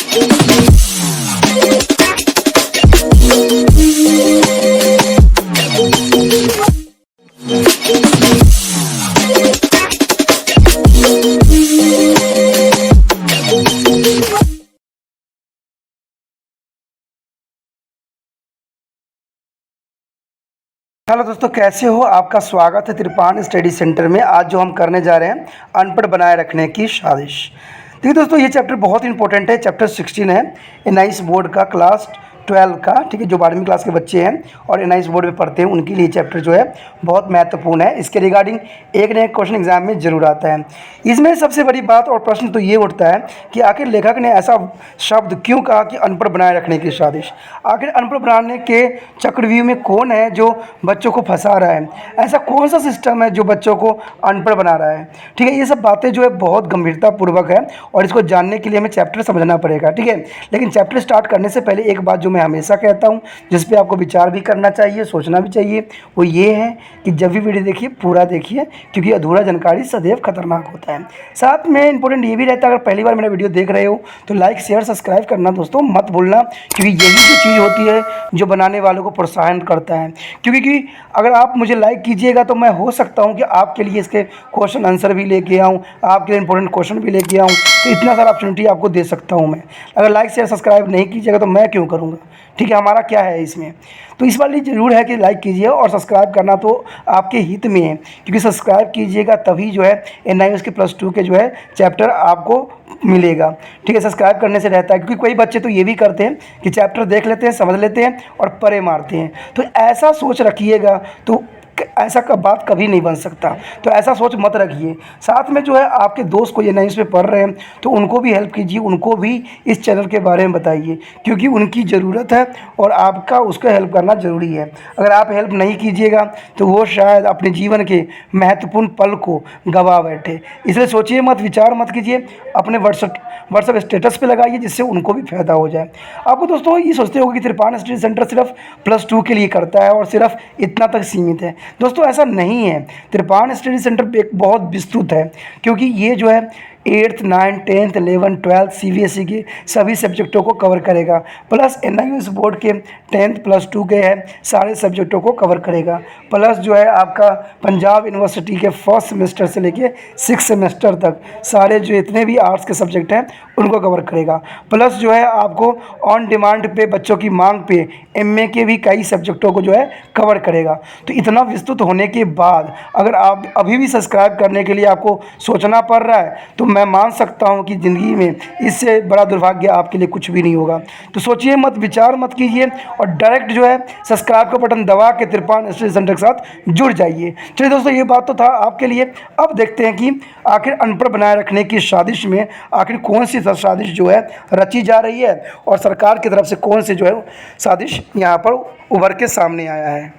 Hello दोस्तों, कैसे हो? आपका स्वागत है त्रिपान स्टडी सेंटर में। आज जो हम करने जा रहे हैं, अनपढ़ बनाए रखने की साजिश। देखिए दोस्तों, ये चैप्टर बहुत इंपॉर्टेंट है। चैप्टर 16 है एनआईएस बोर्ड का, क्लास 12 का, ठीक है, जो 12वीं क्लास के बच्चे हैं और एनआईएस बोर्ड में पढ़ते हैं उनके लिए चैप्टर जो है बहुत महत्वपूर्ण है। इसके रिगार्डिंग एक न एक क्वेश्चन एग्जाम में जरूर आता है। इसमें सबसे बड़ी बात और प्रश्न तो ये उठता है कि आखिर लेखक ने ऐसा शब्द क्यों कहा कि अनपढ़ बनाए रखने की साजिश। आखिर अनपढ़ बनाने के चक्रव्यूह में कौन है जो बच्चों को फंसा रहा है? ऐसा कौन सा सिस्टम है जो बच्चों को अनपढ़ बना रहा है? ठीक है, ये सब बातें जो है बहुत गंभीरतापूर्वक है और इसको जानने के लिए हमें चैप्टर समझना पड़ेगा। ठीक है, लेकिन चैप्टर स्टार्ट करने से पहले एक बात जो मैं हमेशा कहता हूँ, जिस पे आपको विचार भी करना चाहिए, सोचना भी चाहिए, वो ये है कि जब भी वीडियो देखिए पूरा देखिए, क्योंकि अधूरा जानकारी सदैव खतरनाक होता है। साथ में इंपॉर्टेंट ये भी रहता है, अगर पहली बार मेरा वीडियो देख रहे हो तो लाइक शेयर सब्सक्राइब करना दोस्तों मत भूलना, क्योंकि यही जो चीज़ होती है जो बनाने वालों को प्रोत्साहन करता है। क्योंकि अगर आप मुझे लाइक कीजिएगा तो मैं हो सकता हूँ कि आपके लिए इसके क्वेश्चन आंसर भी लेके आऊँ, आपके लिए इंपॉर्टेंट क्वेश्चन भी लेके आऊँ, तो इतना सारा अपॉर्चुनिटी आपको दे सकता हूँ मैं। अगर लाइक शेयर सब्सक्राइब नहीं कीजिएगा तो मैं क्यों करूँगा? ठीक है, हमारा क्या है इसमें? तो इस वाली ज़रूर है कि लाइक कीजिए और सब्सक्राइब करना तो आपके हित में है, क्योंकि सब्सक्राइब कीजिएगा तभी जो है एनआईएस के +2 के जो है चैप्टर आपको मिलेगा। ठीक है, सब्सक्राइब करने से रहता है, क्योंकि कोई बच्चे तो ये भी करते हैं कि चैप्टर देख लेते हैं, समझ लेते हैं और परे मारते हैं। तो ऐसा सोच रखिएगा तो ऐसा का बात कभी नहीं बन सकता। तो ऐसा सोच मत रखिए। साथ में जो है आपके दोस्त को ये एनआईएस पे पढ़ रहे हैं तो उनको भी हेल्प कीजिए, उनको भी इस चैनल के बारे में बताइए, क्योंकि उनकी ज़रूरत है और आपका उसका हेल्प करना ज़रूरी है। अगर आप हेल्प नहीं कीजिएगा तो वो शायद अपने जीवन के महत्वपूर्ण पल को गंवा बैठे। इसलिए सोचिए मत, विचार मत कीजिए, अपने व्हाट्सएप स्टेटस पे लगाइए, जिससे उनको भी फ़ायदा हो जाए। आपको दोस्तों ये सोचते होंगे कि त्रिपान स्टडी सेंटर सिर्फ +2 के लिए करता है और सिर्फ इतना तक सीमित है। दोस्तों ऐसा नहीं है। त्रिपान स्टडी सेंटर एक बहुत विस्तृत है, क्योंकि ये जो है 8th 9th 10th 11th 12th CBSE के सभी सब्जेक्टों को कवर करेगा, प्लस एनआईएस बोर्ड के 10th +2 के हैं सारे सब्जेक्टों को कवर करेगा, प्लस जो है आपका पंजाब यूनिवर्सिटी के 1st सेमेस्टर से लेके 6th सेमेस्टर तक सारे जो इतने भी आर्ट्स के सब्जेक्ट हैं उनको कवर करेगा, प्लस जो है आपको ऑन डिमांड पे बच्चों की मांग पे एमए के भी कई सब्जेक्टों को जो है कवर करेगा। तो इतना विस्तृत होने के बाद अगर आप अभी भी सब्सक्राइब करने के लिए आपको सोचना पड़ रहा है तो मैं मान सकता हूं कि ज़िंदगी में इससे बड़ा दुर्भाग्य आपके लिए कुछ भी नहीं होगा। तो सोचिए मत, विचार मत कीजिए और डायरेक्ट जो है सब्सक्राइब का बटन दबा के त्रिपान स्टडी सेंटर के साथ जुड़ जाइए। चलिए दोस्तों, ये बात तो था आपके लिए। अब देखते हैं कि आखिर अनपढ़ बनाए रखने की साजिश में आखिर कौन सी साजिश जो है रची जा रही है और सरकार की तरफ से कौन सी जो है साजिश यहाँ पर उभर के सामने आया है।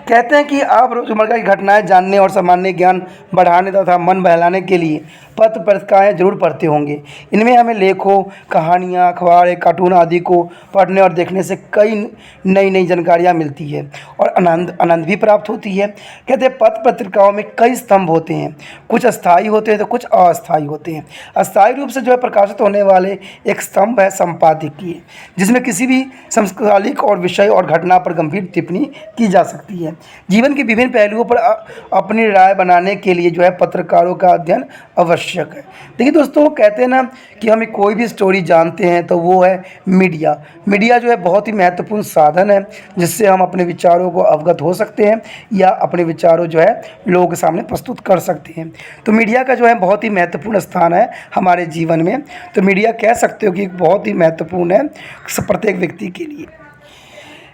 कहते हैं कि आप रोज़मर्रा की घटनाएं जानने और सामान्य ज्ञान बढ़ाने तथा मन बहलाने के लिए पत्र पत्रिकाएँ जरूर पढ़ते होंगे। इनमें हमें लेखों, कहानियाँ, अखबार, कार्टून आदि को पढ़ने और देखने से कई नई नई जानकारियाँ मिलती है और आनंद भी प्राप्त होती है। कहते हैं पत्र पत्रिकाओं में कई स्तंभ होते हैं, कुछ अस्थायी होते हैं तो कुछ अस्थायी होते हैं। अस्थायी रूप से जो है प्रकाशित होने वाले एक स्तंभ है संपादकीय, जिसमें किसी भी समकालिक और विषय और घटना पर गंभीर टिप्पणी की जा सकती है। जीवन के विभिन्न पहलुओं पर अपनी राय बनाने के लिए जो है पत्रकारों का अध्ययन आवश्यक है। देखिए दोस्तों, कहते हैं ना कि हमें कोई भी स्टोरी जानते हैं तो वो है मीडिया। मीडिया जो है बहुत ही महत्वपूर्ण साधन है, जिससे हम अपने विचारों को अवगत हो सकते हैं या अपने विचारों जो है लोगों के सामने प्रस्तुत कर सकते हैं। तो मीडिया का जो है बहुत ही महत्वपूर्ण स्थान है हमारे जीवन में। तो मीडिया कह सकते हो कि बहुत ही महत्वपूर्ण है प्रत्येक व्यक्ति के लिए।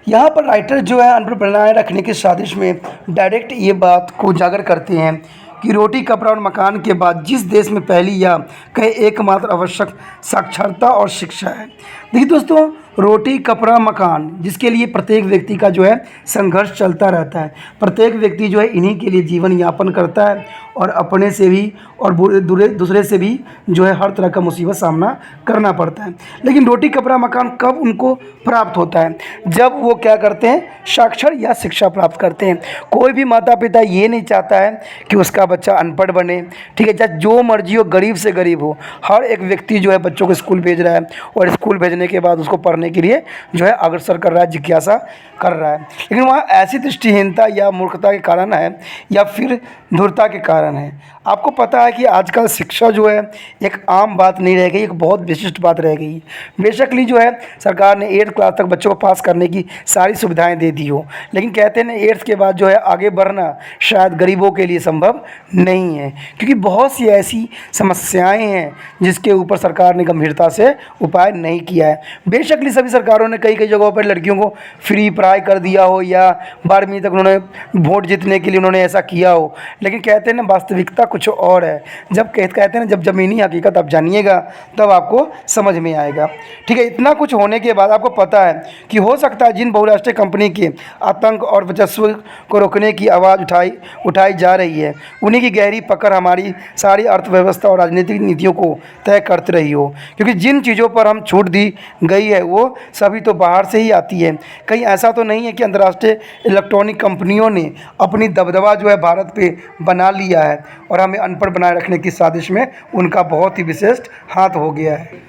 यहाँ पर राइटर जो है अनपढ़ बनाए रखने की साजिश में डायरेक्ट ये बात को उजागर करते हैं कि रोटी, कपड़ा और मकान के बाद जिस देश में पहली या कहे एकमात्र आवश्यक साक्षरता और शिक्षा है। देखिए दोस्तों, रोटी कपड़ा मकान, जिसके लिए प्रत्येक व्यक्ति का जो है संघर्ष चलता रहता है। प्रत्येक व्यक्ति जो है इन्हीं के लिए जीवन यापन करता है और अपने से भी और दूसरे से भी जो है हर तरह का मुसीबत सामना करना पड़ता है। लेकिन रोटी कपड़ा मकान कब उनको प्राप्त होता है? जब वो क्या करते हैं, साक्षर या शिक्षा प्राप्त करते हैं। कोई भी माता पिता ये नहीं चाहता है कि उसका बच्चा अनपढ़ बने, ठीक है, चाहे जो मर्जी हो, गरीब से गरीब हो। हर एक व्यक्ति जो है बच्चों को स्कूल भेज रहा है और स्कूल भेजने के बाद उसको पढ़ने के लिए जो है अग्रसर कर रहा है, जिज्ञासा कर रहा है। लेकिन वहाँ ऐसी दृष्टिहीनता या मूर्खता के कारण है या फिर धूर्तता के कारण है। आपको पता है कि आजकल शिक्षा जो है एक आम बात नहीं रह गई, एक बहुत विशिष्ट बात रह गई। बेशकली जो है सरकार ने 8th क्लास तक बच्चों को पास करने की सारी सुविधाएं दे दी हो, लेकिन कहते हैं ना 8th के बाद जो है आगे बढ़ना शायद गरीबों के लिए संभव नहीं है, क्योंकि बहुत सी ऐसी समस्याएं हैं जिसके ऊपर सरकार ने गंभीरता से उपाय नहीं किया है। बेशकली सभी सरकारों ने कई कई जगहों पर लड़कियों को फ्री पढ़ाई कर दिया हो या 12वीं तक उन्होंने वोट जीतने के लिए उन्होंने ऐसा किया हो, लेकिन कहते हैं ना वास्तविकता कुछ और है। जब कहते हैं ना जब ज़मीनी हकीकत आप जानिएगा तब आपको समझ में आएगा, ठीक है। इतना कुछ होने के बाद आपको पता है कि हो सकता है जिन बहुराष्ट्रीय कंपनी के आतंक और वर्चस्व को रोकने की आवाज़ उठाई जा रही है, उन्हीं की गहरी पकड़ हमारी सारी अर्थव्यवस्था और राजनीतिक नीतियों को तय करती रही हो। क्योंकि जिन चीज़ों पर हम छूट दी गई है वो सभी तो बाहर से ही आती है। कहीं ऐसा तो नहीं है कि अंतर्राष्ट्रीय इलेक्ट्रॉनिक कंपनियों ने अपनी दबदबा जो है भारत पे बना लिया है और हमें अनपढ़ बनाए रखने की साजिश में उनका बहुत ही विशिष्ट हाथ हो गया है।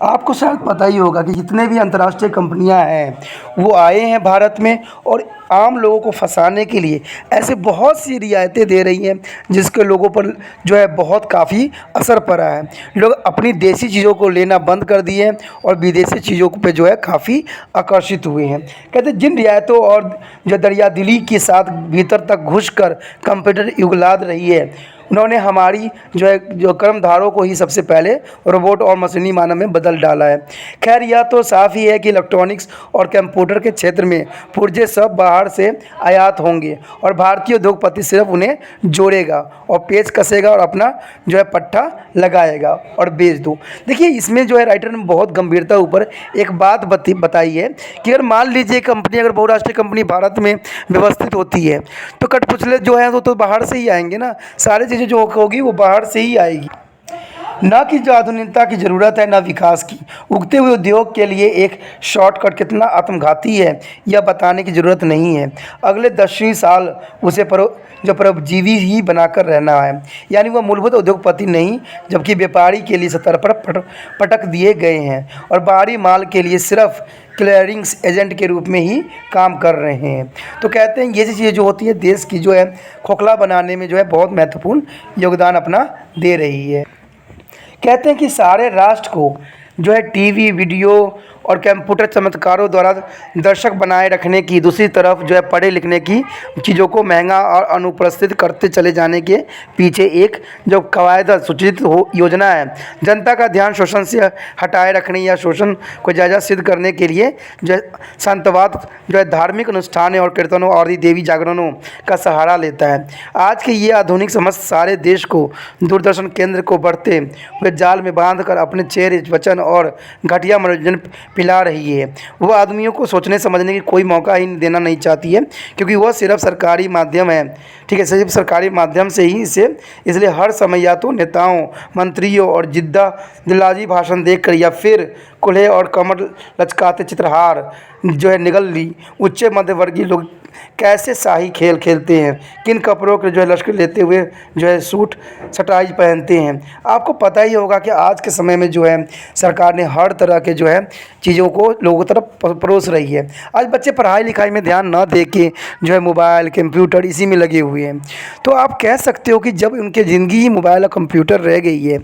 आपको शायद पता ही होगा कि जितने भी अंतर्राष्ट्रीय कंपनियां हैं वो आए हैं भारत में और आम लोगों को फंसाने के लिए ऐसे बहुत सी रियायतें दे रही हैं जिसके लोगों पर जो है बहुत काफ़ी असर पड़ा है। लोग अपनी देसी चीज़ों को लेना बंद कर दिए हैं और विदेशी चीज़ों पे जो है काफ़ी आकर्षित हुए हैं। कहते हैं जिन रियायतों और जो दरियादिली के साथ भीतर तक घुसकर कंप्यूटर युगलाद रही है, उन्होंने हमारी जो कर्मधारों को ही सबसे पहले रोबोट और मशीनी मानव में बदल डाला है। खैर यह तो साफ ही है कि इलेक्ट्रॉनिक्स और कंप्यूटर के क्षेत्र में पुर्जे सब बाहर से आयात होंगे और भारतीय उद्योगपति सिर्फ उन्हें जोड़ेगा और पेच कसेगा और अपना जो है पट्टा लगाएगा और बेच दो। देखिए इसमें जो है राइटर ने बहुत गंभीरता ऊपर एक बात बताई है कि अगर मान लीजिए कंपनी, अगर बहुराष्ट्रीय कंपनी भारत में व्यवस्थित होती है तो कठपुतले जो हैं वो तो बाहर से ही आएंगे ना, सारी चीज़ें जो होगी वो बाहर से ही आएगी। ना कि जो आधुनिकता की ज़रूरत है ना विकास की। उगते हुए उद्योग के लिए एक शॉर्टकट कितना आत्मघाती है यह बताने की ज़रूरत नहीं है। अगले 10 साल उसे परजीवी ही बनाकर रहना है, यानी वह मूलभूत उद्योगपति नहीं जबकि व्यापारी के लिए सतह पर पटक दिए गए हैं और बाहरी माल के लिए सिर्फ क्लियरिंग्स एजेंट के रूप में ही काम कर रहे हैं। तो कहते हैं ये चीज़ें जो होती है देश की जो है खोखला बनाने में जो है बहुत महत्वपूर्ण योगदान अपना दे रही है। कहते हैं कि सारे राष्ट्र को जो है टीवी, वीडियो और कंप्यूटर चमत्कारों द्वारा दर्शक बनाए रखने की, दूसरी तरफ जो है पढ़े लिखने की चीज़ों को महंगा और अनुपस्थित करते चले जाने के पीछे एक जो कायदा सूचित योजना है। जनता का ध्यान शोषण से हटाए रखने या शोषण को जायज़ सिद्ध करने के लिए जो शांतवाद जो है धार्मिक अनुष्ठानों और कीर्तनों और देवी जागरणों का सहारा लेता है। आज के ये आधुनिक समझ सारे देश को दूरदर्शन केंद्र को बढ़ते हुए जाल में बांध कर अपने चेहरे, वचन और घटिया मनोरंजन पिला रही है। वह आदमियों को सोचने समझने की कोई मौका ही देना नहीं चाहती है क्योंकि वह सिर्फ सरकारी माध्यम है, ठीक है, सिर्फ सरकारी माध्यम से ही इसलिए हर समय या तो नेताओं, मंत्रियों और जिद्दा दिलाजी भाषण देखकर या फिर कुल्हे और कमर लचकाते चित्रहार जो है निगल उच्च मध्यवर्गीय लोग कैसे शाही खेल खेलते हैं, किन कपड़ों के जो है लश्कर लेते हुए जो है सूट सटाई पहनते हैं। आपको पता ही होगा कि आज के समय में जो है सरकार ने हर तरह के जो है चीज़ों को लोगों तरफ परोस रही है। आज बच्चे पढ़ाई लिखाई में ध्यान न दे के जो है मोबाइल, कंप्यूटर इसी में लगे हुए हैं। तो आप कह सकते हो कि जब उनकी ज़िंदगी ही मोबाइल और कंप्यूटर रह गई है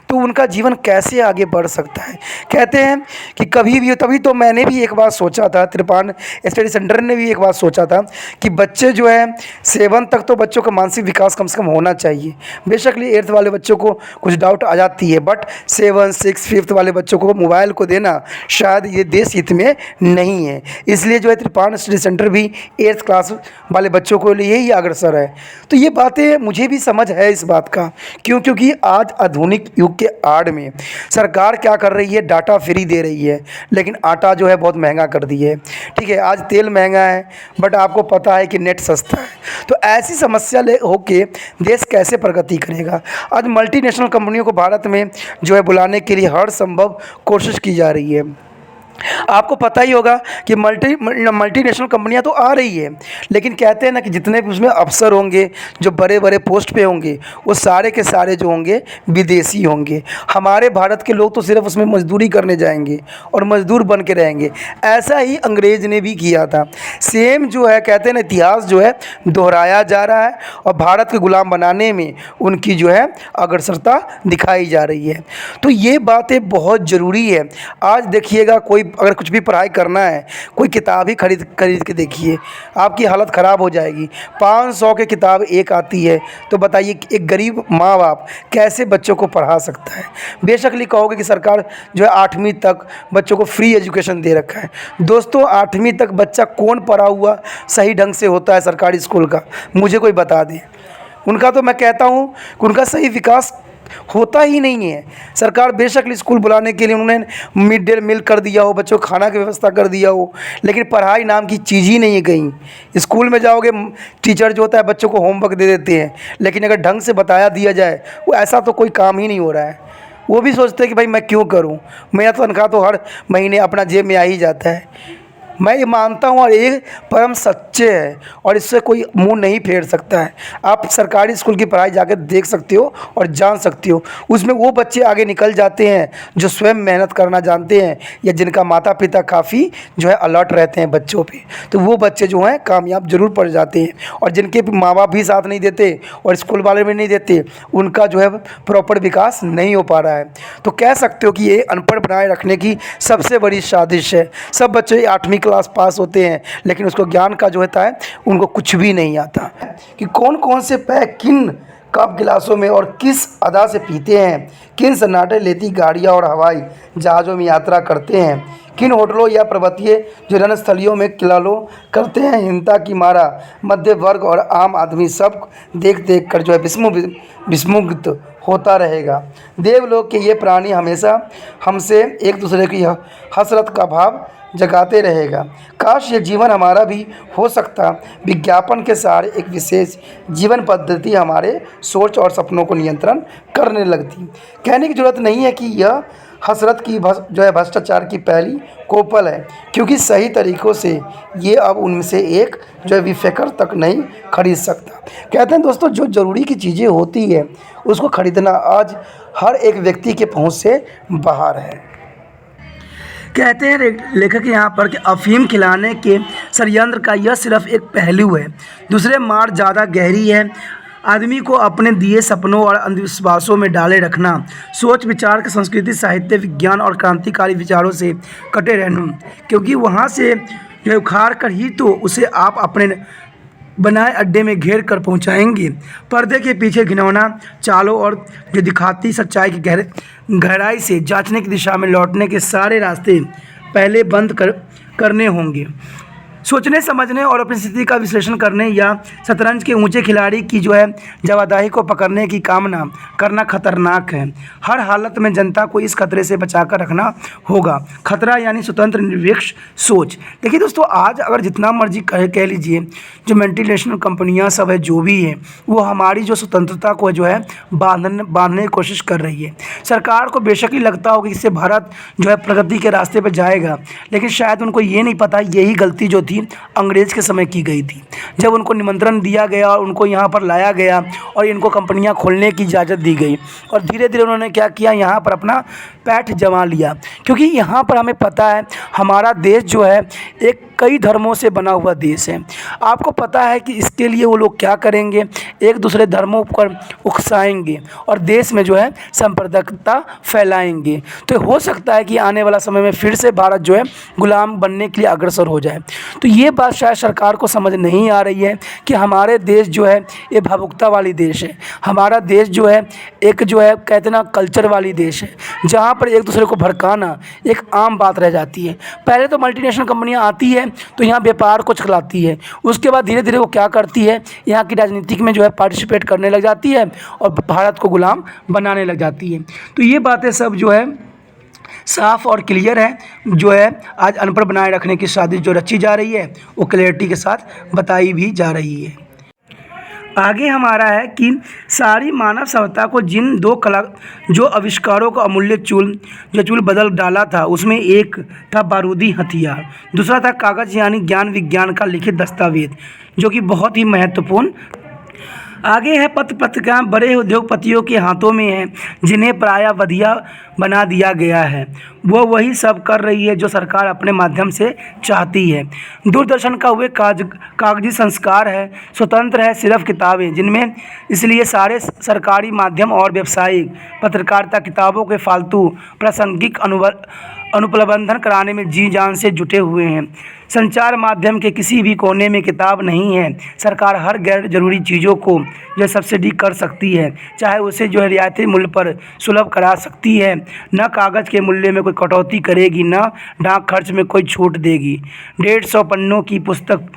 तो उनका जीवन कैसे आगे बढ़ सकता है। कहते हैं कि कभी भी, तभी तो मैंने भी एक बार सोचा था, त्रिपान स्टडी सेंटर ने भी एक बार सोचा था था कि बच्चे जो है 7 तक तो बच्चों का मानसिक विकास कम से कम होना चाहिए। बेशक 8th वाले बच्चों को कुछ डाउट आ जाती है, बट 7, 6, 5th वाले बच्चों को मोबाइल को देना शायद ये देश हित में नहीं है। इसलिए जो है त्रिपाण स्टडी सेंटर भी 8th क्लास वाले बच्चों को लिए ही अग्रसर है। तो ये बातें मुझे भी समझ है इस बात का, क्योंकि आज आधुनिक युग के आड़ में सरकार क्या कर रही है, डाटा फ्री दे रही है, लेकिन आटा जो है बहुत महंगा कर दी है। ठीक है, आज तेल महंगा है बट आपको पता है कि नेट सस्ता है। तो ऐसी समस्या ले होके देश कैसे प्रगति करेगा। आज मल्टीनेशनल कंपनियों को भारत में जो है बुलाने के लिए हर संभव कोशिश की जा रही है। आपको पता ही होगा कि मल्टीनेशनल कंपनियां तो आ रही है, लेकिन कहते हैं ना कि जितने भी उसमें अफसर होंगे जो बड़े बड़े पोस्ट पे होंगे वो सारे के सारे जो होंगे विदेशी होंगे। हमारे भारत के लोग तो सिर्फ उसमें मजदूरी करने जाएंगे और मजदूर बन के रहेंगे। ऐसा ही अंग्रेज़ ने भी किया था। सेम जो है कहते हैं ना इतिहास जो है दोहराया जा रहा है और भारत के गुलाम बनाने में उनकी जो है अग्रसरता दिखाई जा रही है। तो ये बातें बहुत ज़रूरी है। आज देखिएगा कोई अगर कुछ भी पढ़ाई करना है, कोई किताब ही खरीद के देखिए, आपकी हालत ख़राब हो जाएगी। 500 की किताब एक आती है, तो बताइए कि एक गरीब माँ बाप कैसे बच्चों को पढ़ा सकता है। बेशक कहोगे कि सरकार जो है 8वीं तक बच्चों को फ्री एजुकेशन दे रखा है। दोस्तों 8वीं तक बच्चा कौन पढ़ा हुआ सही ढंग से होता है सरकारी स्कूल का, मुझे कोई बता दे। उनका तो मैं कहता हूँ कि उनका सही विकास होता ही नहीं है। सरकार बेशक स्कूल बुलाने के लिए उन्होंने मिड डे मील कर दिया हो, बच्चों को खाना की व्यवस्था कर दिया हो, लेकिन पढ़ाई नाम की चीज़ ही नहीं है कहीं। स्कूल में जाओगे टीचर जो होता है बच्चों को होमवर्क दे देते हैं, लेकिन अगर ढंग से बताया दिया जाए वो ऐसा तो कोई काम ही नहीं हो रहा है। वो भी सोचते हैं कि भाई मैं क्यों करूं, मेरा तनख्वाह तो हर महीने अपना जेब में आ ही जाता है। मैं ये मानता हूँ और ये परम सच्चे है और इससे कोई मुंह नहीं फेर सकता है। आप सरकारी स्कूल की पढ़ाई जाकर देख सकते हो और जान सकते हो, उसमें वो बच्चे आगे निकल जाते हैं जो स्वयं मेहनत करना जानते हैं या जिनका माता पिता काफ़ी जो है अलर्ट रहते हैं बच्चों पे, तो वो बच्चे जो हैं कामयाब जरूर पड़ जाते हैं। और जिनके माँ बाप भी साथ नहीं देते और स्कूल वाले भी नहीं देते, उनका जो है प्रॉपर विकास नहीं हो पा रहा है। तो कह सकते हो कि ये अनपढ़ बनाए रखने की सबसे बड़ी साजिश है। सब बच्चे 8वीं क्लास पास होते हैं, लेकिन उसको ज्ञान का जो होता है उनको कुछ भी नहीं आता कि कौन कौन से पेय किन कप गिलासों में और किस अदा से पीते हैं, किन सन्नाटे लेती गाड़ियाँ और हवाई जहाज़ों में यात्रा करते हैं, किन होटलों या पर्वतीय जो रणस्थलियों में किलालो करते हैं। हिंसा की मारा मध्य वर्ग और आम आदमी सब देख देख कर जो है विस्मुग्ध होता रहेगा। देवलोक के ये प्राणी हमेशा हमसे एक दूसरे की हसरत का भाव जगाते रहेगा। काश ये जीवन हमारा भी हो सकता। विज्ञापन के सारे एक विशेष जीवन पद्धति हमारे सोच और सपनों को नियंत्रण करने लगती। कहने की ज़रूरत नहीं है कि यह हसरत की जो है भ्रष्टाचार की पहली कोपल है, क्योंकि सही तरीक़ों से ये अब उनमें से एक जो है विफेकर तक नहीं खरीद सकता। कहते हैं दोस्तों जो ज़रूरी की चीज़ें होती है उसको खरीदना आज हर एक व्यक्ति के पहुँच से बाहर है। कहते हैं लेखक यहाँ पर कि अफीम खिलाने के षड्यंत्र का यह सिर्फ एक पहलू है, दूसरे मार ज़्यादा गहरी है। आदमी को अपने दिए सपनों और अंधविश्वासों में डाले रखना, सोच विचार की संस्कृति साहित्य विज्ञान और क्रांतिकारी विचारों से कटे रहना, क्योंकि वहाँ से जो उखाड़ कर ही तो उसे आप अपने बनाए अड्डे में घेर कर पहुंचाएंगे। पर्दे के पीछे घिनौना चालों और जो दिखाती सच्चाई की गहराई से जांचने की दिशा में लौटने के सारे रास्ते पहले बंद करने होंगे। सोचने समझने और अपनी स्थिति का विश्लेषण करने या शतरंज के ऊंचे खिलाड़ी की जो है जवादाही को पकड़ने की कामना करना खतरनाक है। हर हालत में जनता को इस खतरे से बचाकर रखना होगा। खतरा यानी स्वतंत्र निरपेक्ष सोच। देखिए दोस्तों आज अगर जितना मर्जी कह लीजिए जो मल्टीनेशनल कंपनियां सब है जो भी है वो हमारी जो स्वतंत्रता को जो है बांधने की कोशिश कर रही है। सरकार को बेशक ही लगता होगा कि इससे भारत जो है प्रगति के रास्ते पर जाएगा, लेकिन शायद उनको ये नहीं पता यही गलती जो थी अंग्रेज़ के समय की गई थी, जब उनको निमंत्रण दिया गया और उनको यहाँ पर लाया गया और इनको कंपनियाँ खोलने की इजाज़त दी गई और धीरे धीरे उन्होंने क्या किया यहाँ पर अपना पैठ जमा लिया। क्योंकि यहाँ पर हमें पता है हमारा देश जो है एक कई धर्मों से बना हुआ देश है। आपको पता है कि इसके लिए वो लोग क्या करेंगे, एक दूसरे धर्मों पर उकसाएंगे और देश में जो है सांप्रदायिकता फैलाएंगे। तो हो सकता है कि आने वाला समय में फिर से भारत जो है गुलाम बनने के लिए अग्रसर हो जाए। तो ये बात शायद सरकार को समझ नहीं आ रही है कि हमारे देश जो है ये भावुकता वाली देश है। हमारा देश जो है एक जो है कहते ना कल्चर वाली देश है, जहाँ पर एक दूसरे को भड़काना एक आम बात रह जाती है। पहले तो मल्टीनेशनल कंपनियाँ आती है तो यहाँ व्यापार को चलाती है, उसके बाद धीरे धीरे वो क्या करती है, यहाँ की राजनीतिक में जो है पार्टिसिपेट करने लग जाती है और भारत को गुलाम बनाने लग जाती है। तो ये बातें सब जो है साफ और क्लियर है, जो है आज अनपढ़ बनाए रखने की साजिश जो रची जा रही है वो क्लैरिटी के साथ बताई भी जा रही है। आगे हमारा है कि सारी मानव सभ्यता को जिन दो कला जो आविष्कारों को अमूल्य चूल बदल डाला था, उसमें एक था बारूदी हथियार, दूसरा था कागज़ यानी ज्ञान विज्ञान का लिखित दस्तावेज, जो कि बहुत ही महत्वपूर्ण। आगे है पत्र पत्रिकाएँ बड़े उद्योगपतियों के हाथों में है, जिन्हें प्रायः वधिया बना दिया गया है। वो वही सब कर रही है जो सरकार अपने माध्यम से चाहती है। दूरदर्शन का वे कागजी संस्कार है, स्वतंत्र है सिर्फ किताबें, जिनमें इसलिए सारे सरकारी माध्यम और व्यावसायिक पत्रकारिता किताबों के फालतू प्रासंगिक अनुप्रबंधन कराने में जी जान से जुटे हुए हैं। संचार माध्यम के किसी भी कोने में किताब नहीं है। सरकार हर गैर जरूरी चीज़ों को जो सब्सिडी कर सकती है, चाहे उसे जो है रियायती मूल्य पर सुलभ करा सकती है। न कागज़ के मूल्य में कोई कटौती करेगी, न डाक खर्च में कोई छूट देगी। 150 पन्नों की पुस्तक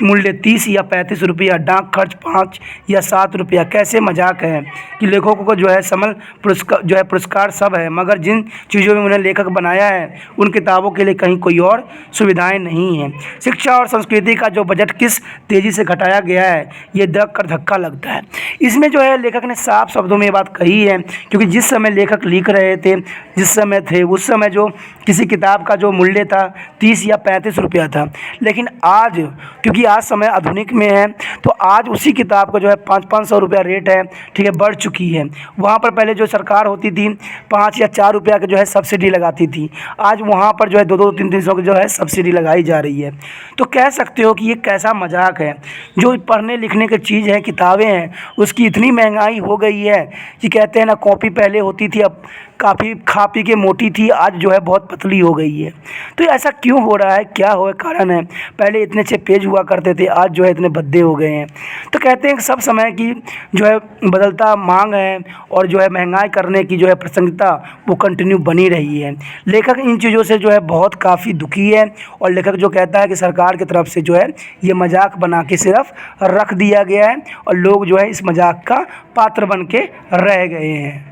मूल्य 30 या 35 रुपया, डाक खर्च 5 या 7 रुपया। कैसे मजाक है कि लेखकों को जो है समल पुरस्कार सब है, मगर जिन चीज़ों में उन्हें लेखक बनाया है उन किताबों के लिए कहीं कोई और सुविधाएं नहीं हैं। शिक्षा और संस्कृति का जो बजट किस तेज़ी से घटाया गया है, ये देख कर धक्का लगता है। इसमें जो है लेखक ने साफ शब्दों में ये बात कही है, क्योंकि जिस समय लेखक लिख रहे थे, जिस समय थे, उस समय जो किसी किताब का जो मूल्य था 30 या 35 रुपया था, लेकिन आज क्योंकि आज समय आधुनिक में है तो आज उसी किताब का जो है 500 रुपया रेट है, ठीक है, बढ़ चुकी है। वहाँ पर पहले जो सरकार होती थी 5 या 4 रुपया की जो है सब्सिडी लगाती थी, आज वहाँ पर जो है 2-2, 3-300 की जो है सब्सिडी लगाई जा रही है। तो कह सकते हो कि ये कैसा मजाक है। जो पढ़ने लिखने की चीज़ है, किताबें हैं, उसकी इतनी महंगाई हो गई है कि कहते हैं ना, कॉपी पहले होती थी, अब काफ़ी खा पी के मोटी थी, आज जो है बहुत पतली हो गई है। तो ऐसा क्यों हो रहा है, क्या हो कारण है? पहले इतने अच्छे पेज हुआ करते थे, आज जो है इतने भद्दे हो गए हैं। तो कहते हैं कि सब समय की जो है बदलता मांग है और जो है महंगाई करने की जो है प्रासंगिकता वो कंटिन्यू बनी रही है। लेखक इन चीज़ों से जो है बहुत काफ़ी दुखी है और लेखक जो कहता है कि सरकार की तरफ से जो है ये मजाक बना के सिर्फ रख दिया गया है और लोग जो है इस मजाक का पात्र बन के रह गए हैं।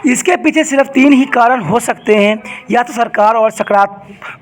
इसके पीछे सिर्फ 3 ही कारण हो सकते हैं। या तो सरकार और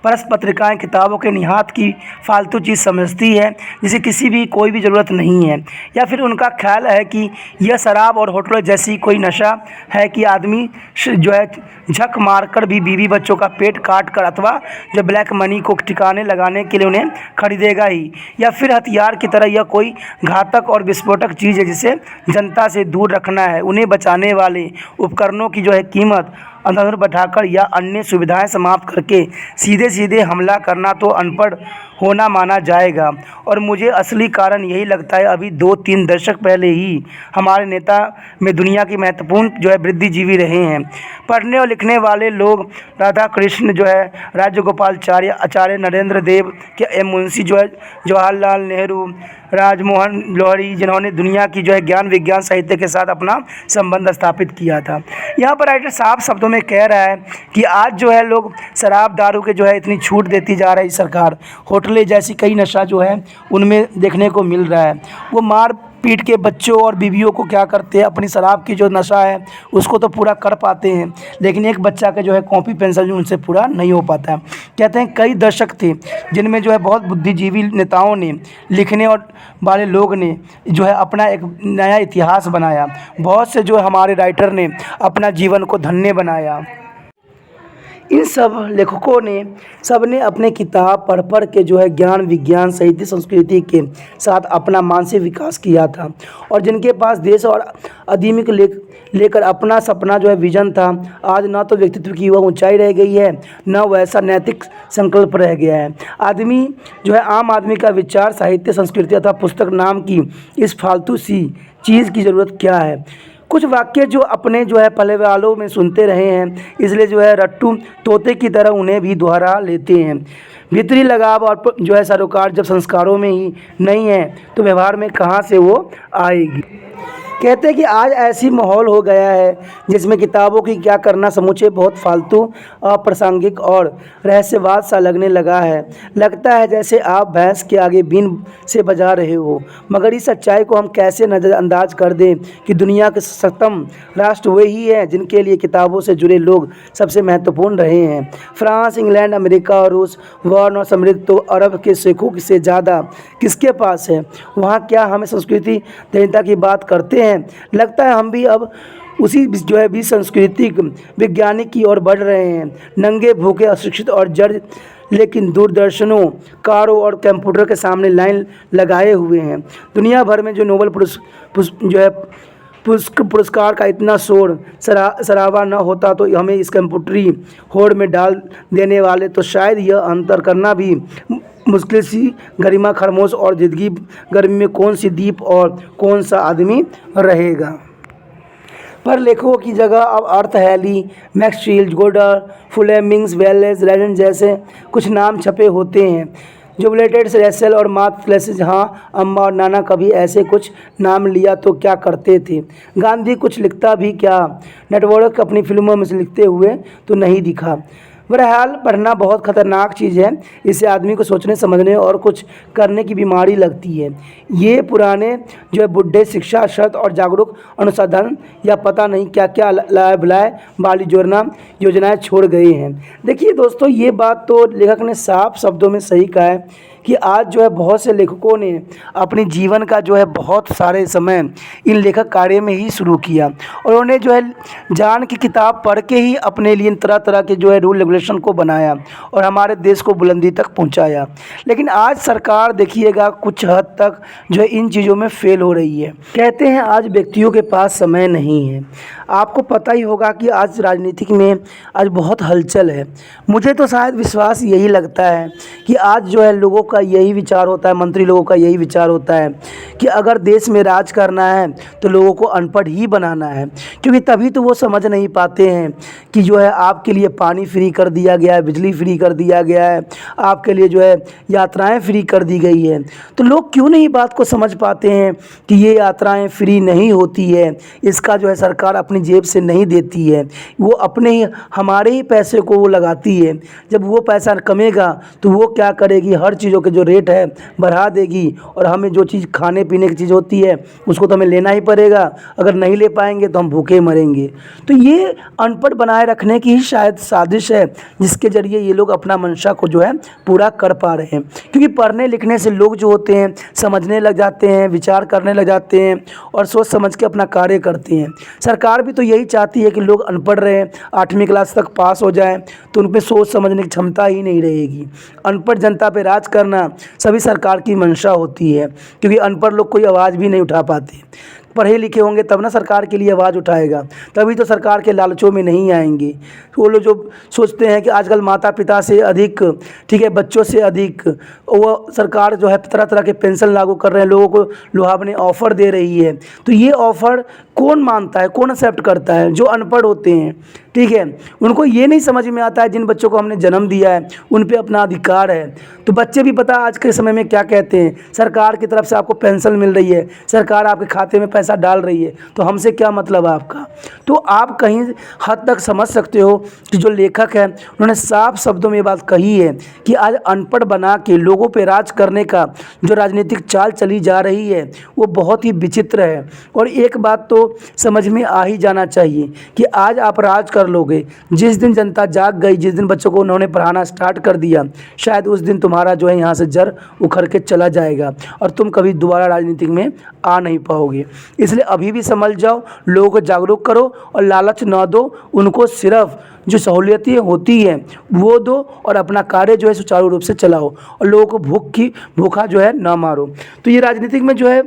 परस पत्रिकाएँ किताबों के निहात की फालतू चीज़ समझती है जिसे किसी भी कोई भी ज़रूरत नहीं है, या फिर उनका ख्याल है कि यह शराब और होटलों जैसी कोई नशा है कि आदमी जो है झक मारकर भी बीवी बच्चों का पेट काट कर अथवा जो ब्लैक मनी को ठिकाने लगाने के लिए उन्हें खरीदेगा ही, या फिर हथियार की तरह यह कोई घातक और विस्फोटक चीज़ है जिसे जनता से दूर रखना है। उन्हें बचाने वाले उपकरणों की जो है कीमत अंधाधुंध बढ़ाकर या अन्य सुविधाएं समाप्त करके सीधे सीधे हमला करना तो अनपढ़ होना माना जाएगा। और मुझे असली कारण यही लगता है, अभी 2-3 दशक पहले ही हमारे नेता में दुनिया की महत्वपूर्ण जो है बुद्धिजीवी रहे हैं। पढ़ने और लिखने वाले लोग राधा कृष्ण जो है, राजगोपालाचार्य, आचार्य नरेंद्र देव के एम मुंशी जो है, जवाहरलाल नेहरू, राजमोहन लोहिया, जिन्होंने दुनिया की जो है ज्ञान विज्ञान साहित्य के साथ अपना संबंध स्थापित किया था। यहाँ पर राइटर साफ शब्दों में कह रहा है कि आज जो है लोग शराब दारू के जो है इतनी छूट देती जा रही सरकार, होटलें जैसी कई नशा जो है उनमें देखने को मिल रहा है। वो मार पीट के बच्चों और बीवियों को क्या करते हैं, अपनी शराब की जो नशा है उसको तो पूरा कर पाते हैं, लेकिन एक बच्चा का जो है कॉपी पेंसिल जो उनसे पूरा नहीं हो पाता है। कहते हैं कई दशक थे जिनमें जो है बहुत बुद्धिजीवी नेताओं ने, लिखने और वाले लोग ने जो है अपना एक नया इतिहास बनाया। बहुत से जो हमारे राइटर ने अपना जीवन को धन्य बनाया। इन सब लेखकों ने सबने अपने किताब पढ़ के जो है ज्ञान विज्ञान साहित्य संस्कृति के साथ अपना मानसिक विकास किया था, और जिनके पास देश और आदमी को लेकर अपना सपना जो है विजन था, आज ना तो व्यक्तित्व की वह ऊंचाई रह गई है, न वैसा नैतिक संकल्प रह गया है। आदमी जो है आम आदमी का विचार साहित्य संस्कृति अथवा पुस्तक नाम की इस फालतू सी चीज़ की ज़रूरत क्या है। कुछ वाक्य जो अपने जो है पहले वालों में सुनते रहे हैं, इसलिए जो है रट्टू तोते की तरह उन्हें भी दोहरा लेते हैं। भीतरी लगाव और जो है सरोकार जब संस्कारों में ही नहीं है तो व्यवहार में कहाँ से वो आएगी। कहते हैं कि आज ऐसी माहौल हो गया है जिसमें किताबों की क्या करना समूचे बहुत फालतू, अप्रासंगिक और रहस्यवाद सा लगने लगा है। लगता है जैसे आप भैंस के आगे बीन से बजा रहे हो। मगर इस सच्चाई को हम कैसे नज़रअंदाज कर दें कि दुनिया के सत्तम राष्ट्र वही हैं जिनके लिए किताबों से जुड़े लोग सबसे महत्वपूर्ण रहे हैं। फ्रांस, इंग्लैंड, अमेरिका और रूस, वर्ण और समृद्ध तो अरब के शेखों से ज़्यादा किसके पास है? वहाँ क्या हमें संस्कृति धन्यता की बात करते हैं? लगता है हम भी अब उसी जो है भी सांस्कृतिक वैज्ञानिक की ओर बढ़ रहे हैं। नंगे, भूखे, अशिक्षित और जड़, लेकिन दूरदर्शनों, कारों और कंप्यूटर के सामने लाइन लगाए हुए हैं। दुनिया भर में जो नोबेल पुरस्कार का इतना शोर शराबा न होता तो हमें इस कंप्यूटरी होड़ में डाल देने वाले तो शायद यह अंतर करना भी मुश्किल सी गरिमा खरमोश और जिंदगी गर्मी में कौन सी दीप और कौन सा आदमी रहेगा। पर लेखकों की जगह अब अर्थ हैली, मैक्सवेल, गोडर, फ्लेमिंग, वेलेस, लेजेंड जैसे कुछ नाम छपे होते हैं। जुबिलेटेड, रसेल और मार्क ट्वेन, हाँ अम्मा और नाना कभी ऐसे कुछ नाम लिया तो क्या करते थे। गांधी कुछ लिखता भी क्या? नेटवर्क अपनी फिल्मों में से लिखते हुए तो नहीं दिखा। बहरहाल पढ़ना बहुत ख़तरनाक चीज़ है। इससे आदमी को सोचने, समझने और कुछ करने की बीमारी लगती है। ये पुराने जो है बुढ़े शिक्षा, शर्त और जागरूक अनुसंधान या पता नहीं क्या क्या लाए बुलाए वाली योजनाएं छोड़ गए हैं। देखिए दोस्तों, ये बात तो लेखक ने साफ शब्दों में सही कहा है कि आज जो है बहुत से लेखकों ने अपनी जीवन का जो है बहुत सारे समय इन लेखक कार्य में ही शुरू किया और उन्होंने जो है जान की किताब पढ़ के ही अपने लिए तरह तरह के जो है रूल रेगुलेशन को बनाया और हमारे देश को बुलंदी तक पहुंचाया। लेकिन आज सरकार देखिएगा कुछ हद तक जो है इन चीज़ों में फेल हो रही है। कहते हैं आज व्यक्तियों के पास समय नहीं है। आपको पता ही होगा कि आज राजनीतिक में आज बहुत हलचल है। मुझे तो शायद विश्वास यही लगता है कि आज जो है लोगों का यही विचार होता है, मंत्री लोगों का यही विचार होता है कि अगर देश में राज करना है तो लोगों को अनपढ़ ही बनाना है, क्योंकि तभी तो वो समझ नहीं पाते हैं कि जो है आपके लिए पानी फ्री कर दिया गया है, बिजली फ्री कर दिया गया है, आपके लिए जो है यात्राएं फ्री कर दी गई है। तो लोग क्यों नहीं बात को समझ पाते हैं कि ये यात्राएं फ्री नहीं होती है, इसका जो है सरकार अपनी जेब से नहीं देती है, वो अपने ही हमारे ही पैसे को वो लगाती है। जब वो पैसा कमेगा तो वो क्या करेगी, हर चीज़ों के जो रेट है बढ़ा देगी और हमें जो चीज़ खाने पीने की चीज़ होती है उसको तो हमें लेना ही पड़ेगा। अगर नहीं ले पाएंगे तो हम भूखे मरेंगे। तो ये अनपढ़ बनाए रखने की ही शायद साजिश है जिसके ज़रिए ये लोग अपना मंशा को जो है पूरा कर पा रहे हैं। क्योंकि पढ़ने लिखने से लोग जो होते हैं समझने लग जाते हैं, विचार करने लग जाते हैं और सोच समझ के अपना कार्य करते हैं। सरकार भी तो यही चाहती है कि लोग अनपढ़ रहें, 8वीं क्लास तक पास हो जाएं, तो उन पर सोच समझने की क्षमता ही नहीं रहेगी। अनपढ़ जनता पे राज करना सभी सरकार की मंशा होती है, क्योंकि अनपढ़ लोग कोई आवाज़ भी नहीं उठा पाते। पढ़े लिखे होंगे तब ना सरकार के लिए आवाज़ उठाएगा, तभी तो सरकार के लालचों में नहीं आएंगे। वो लोग जो सोचते हैं कि आजकल माता पिता से अधिक, ठीक है, बच्चों से अधिक वो सरकार जो है तरह तरह के पेंशन लागू कर रहे हैं, लोगों को लुभावने ऑफ़र दे रही है। तो ये ऑफ़र कौन मानता है, कौन एक्सेप्ट करता है? जो अनपढ़ होते हैं, ठीक है, उनको ये नहीं समझ में आता है जिन बच्चों को हमने जन्म दिया है उन पे अपना अधिकार है। तो बच्चे भी पता आज के समय में क्या कहते हैं, सरकार की तरफ से आपको पेंशन मिल रही है, सरकार आपके खाते में पैसा डाल रही है, तो हमसे क्या मतलब आपका। तो आप कहीं हद तक समझ सकते हो कि जो लेखक है उन्होंने साफ शब्दों में ये बात कही है कि आज अनपढ़ बना के लोगों पे राज करने का जो राजनीतिक चाल चली जा रही है वो बहुत ही विचित्र है। और एक बात तो समझ में आ ही जाना चाहिए कि आज आप राज कर लोगे, जिस दिन जनता जाग गई, जिस दिन बच्चों को उन्होंने पढ़ाना स्टार्ट कर दिया, शायद उस दिन तुम्हारा जो है यहाँ से जड़ उखड़ के चला जाएगा और तुम कभी दोबारा राजनीतिक में आ नहीं पाओगे। इसलिए अभी भी समझ जाओ, लोगों को जागरूक करो और लालच ना दो, उनको सिर्फ जो सहूलियतें होती हैं वो दो और अपना कार्य जो है सुचारू रूप से चलाओ और लोगों को भूखा जो है ना मारो। तो ये राजनीतिक में जो है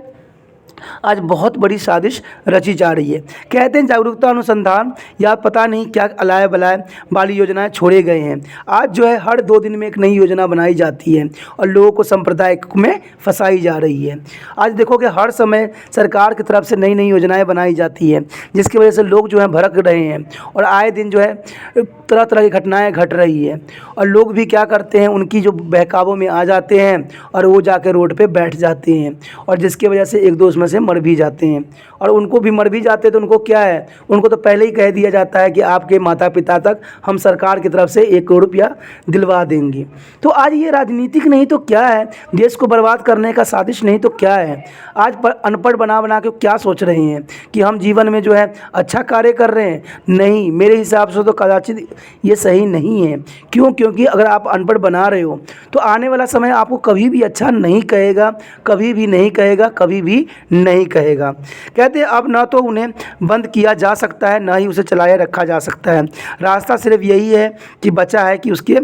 आज बहुत बड़ी साजिश रची जा रही है। कहते हैं जागरूकता अनुसंधान या पता नहीं क्या अलाय बलाय वाली योजनाएं छोड़े गए हैं। आज जो है हर 2 दिन में एक नई योजना बनाई जाती है और लोगों को सांप्रदायिक में फंसाई जा रही है। आज देखो कि हर समय सरकार की तरफ से नई नई योजनाएं बनाई जाती है, जिसकी वजह से लोग जो है भड़क रहे हैं और आए दिन जो है तरह तरह की घटनाएँ घट रही है और लोग भी क्या करते हैं, उनकी जो बहकावों में आ जाते हैं और वो जाकर रोड पर बैठ जाते हैं और जिसकी वजह से एक दो उसमें से मर भी जाते हैं। और उनको भी मर भी जाते हैं तो उनको क्या है, उनको तो पहले ही कह दिया जाता है कि आपके माता पिता तक हम सरकार की तरफ से 1 करोड़ रुपया दिलवा देंगे। तो आज ये राजनीतिक नहीं तो क्या है, देश को बर्बाद करने का साजिश नहीं तो क्या है। आज पर अनपढ़ बना बना के क्या सोच रहे हैं कि हम जीवन में जो है अच्छा कार्य कर रहे हैं। नहीं, मेरे हिसाब से तो कदाचित ये सही नहीं है। क्यों? क्योंकि अगर आप अनपढ़ बना रहे हो तो आने वाला समय आपको कभी भी अच्छा नहीं कहेगा, कभी भी नहीं कहेगा, कभी भी नहीं कहेगा। कहते हैं अब ना तो उन्हें बंद किया जा सकता है, ना ही उसे चलाए रखा जा सकता है। रास्ता सिर्फ यही है कि बचा है कि उसके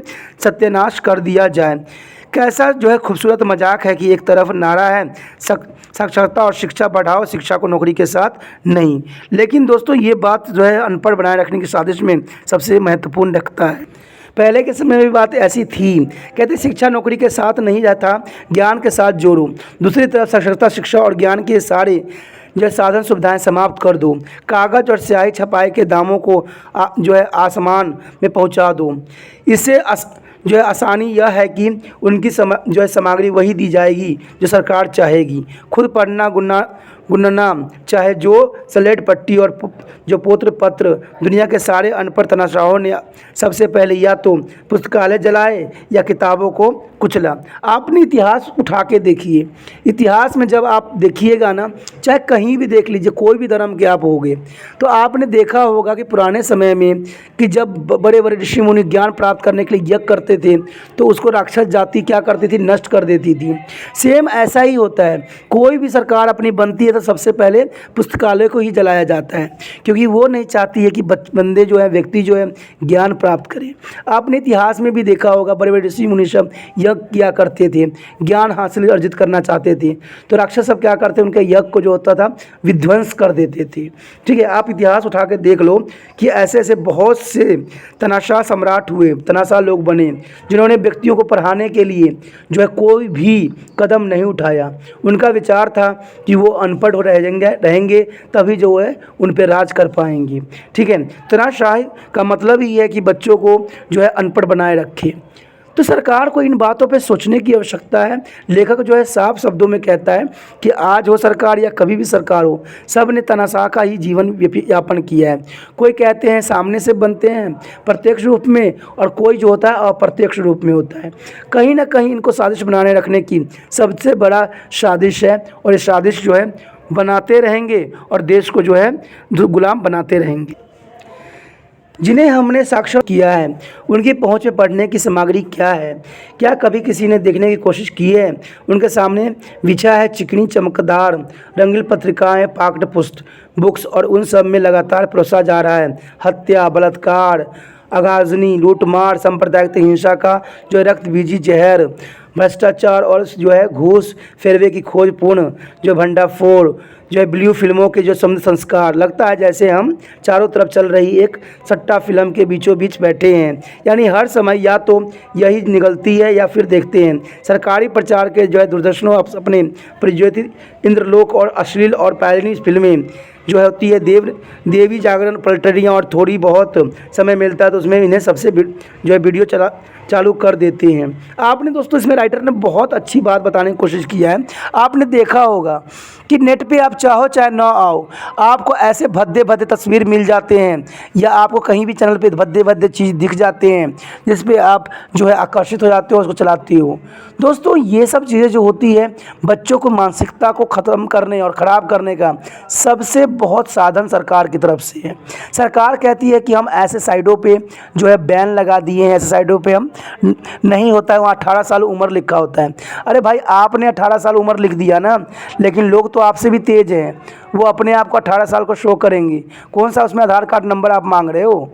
सत्यानाश कर दिया जाए। कैसा जो है खूबसूरत मजाक है कि एक तरफ नारा है साक्षरता और शिक्षा बढ़ाओ, शिक्षा को नौकरी के साथ नहीं। लेकिन दोस्तों ये बात जो है अनपढ़ बनाए रखने की साजिश में सबसे महत्वपूर्ण रखता है। पहले के समय में भी बात ऐसी थी, कहते शिक्षा नौकरी के साथ नहीं जाता, ज्ञान के साथ जोड़ो। दूसरी तरफ साक्षरता, शिक्षा और ज्ञान के सारे जो साधन सुविधाएं समाप्त कर दो। कागज़ और स्याही छपाई के दामों को जो है आसमान में पहुंचा दो। इससे जो है आसानी यह है कि उनकी जो है सामग्री वही दी जाएगी जो सरकार चाहेगी। खुद पढ़ना गुनना चाहे जो स्लेट पट्टी और जो पोत्र पत्र, दुनिया के सारे अनपढ़ तनाशाहों ने सबसे पहले या तो पुस्तकालय जलाए या किताबों को कुचला। आपने इतिहास उठा के देखिए, इतिहास में जब आप देखिएगा ना, चाहे कहीं भी देख लीजिए, कोई भी धर्म के आप होगे, तो आपने देखा होगा कि पुराने समय में कि जब बड़े बड़े ऋषि मुनि ज्ञान प्राप्त करने के लिए यज्ञ करते थे तो उसको राक्षस जाति क्या करती थी, नष्ट कर देती थी। सेम ऐसा ही होता है, कोई भी सरकार अपनी बनती है तो सबसे पहले पुस्तकालय को ही जलाया जाता है, क्योंकि वो नहीं चाहती है कि बंदे जो है, व्यक्ति जो है ज्ञान प्राप्त करे। आपने इतिहास में भी देखा होगा, बड़े बड़े ऋषि मुनि सब यज्ञ किया करते थे, ज्ञान हासिल अर्जित करना चाहते थे, तो राक्षस सब क्या करते, उनके यज्ञ को जो होता था विध्वंस कर देते थे। ठीक है, आप इतिहास उठा के देख लो कि ऐसे ऐसे बहुत से तनाशाह सम्राट हुए, तनाशाह लोग बने, जिन्होंने व्यक्तियों को पढ़ाने के लिए जो है कोई भी कदम नहीं उठाया। उनका विचार था कि वो अनपढ़ रहेंगे तभी जो है उन पर राज कर पाएंगे। ठीक है, तनाशाही का मतलब ही है कि बच्चों को जो है अनपढ़ बनाए रखे। तो सरकार को इन बातों पे सोचने की आवश्यकता है। लेखक जो है साफ शब्दों में कहता है कि आज हो सरकार या कभी भी सरकार हो, सब ने तनाशाह का ही जीवन यापन किया है। कोई कहते हैं सामने से बनते हैं प्रत्यक्ष रूप में, और कोई जो होता है अप्रत्यक्ष रूप में होता है। कहीं ना कहीं इनको साजिश बनाने रखने की सबसे बड़ा साजिश है, और ये साजिश जो है बनाते रहेंगे और देश को जो है गुलाम बनाते रहेंगे। जिन्हें हमने साक्षर किया है उनकी पहुंच में पढ़ने की सामग्री क्या है, क्या कभी किसी ने देखने की कोशिश की है? उनके सामने बिछा है चिकनी चमकदार रंगीन पत्रिकाएं, पाठ्य पुस्तक, बुक्स, और उन सब में लगातार परोसा जा रहा है हत्या, बलात्कार, अगाजनी, लूटमार, सांप्रदायिक हिंसा का जो रक्त बीजी जहर, भ्रष्टाचार और जो है घूस फेरवे की खोजपूर्ण जो भंडाफोड़, जो है ब्लू फिल्मों के जो समुद्र संस्कार। लगता है जैसे हम चारों तरफ चल रही एक सट्टा फिल्म के बीचों बीच बैठे हैं। यानी हर समय या तो यही निकलती है या फिर देखते हैं सरकारी प्रचार के जो है दूरदर्शनों अपने प्रज्योतित इंद्रलोक और अश्लील और पैरनी फिल्में जो होती है देवी जागरण पलटनियाँ, और थोड़ी बहुत समय मिलता है तो उसमें इन्हें सबसे जो है वीडियो चालू कर देते हैं। आपने दोस्तों इसमें राइटर ने बहुत अच्छी बात बताने की कोशिश किया है। आपने देखा होगा कि नेट पे आप चाहो चाहे ना आओ, आपको ऐसे भद्दे भद्दे तस्वीर मिल जाते हैं, या आपको कहीं भी चैनल पे भद्दे भद्दे चीज़ दिख जाते हैं जिस पे आप जो है आकर्षित हो जाते हो, उसको चलाते हो। दोस्तों ये सब चीज़ें जो होती है बच्चों को मानसिकता को ख़त्म करने और ख़राब करने का सबसे बहुत साधन सरकार की तरफ से है। सरकार कहती है कि हम ऐसे साइटों पे जो है बैन लगा दिए हैं, ऐसे साइटों पे हम नहीं होता है, वहाँ 18 साल उम्र लिखा होता है। अरे भाई आपने 18 साल उम्र लिख दिया ना, लेकिन लोग तो आपसे भी तेज़ हैं, वो अपने आप को 18 साल को शो करेंगे। कौन सा उसमें आधार कार्ड नंबर आप मांग रहे हो?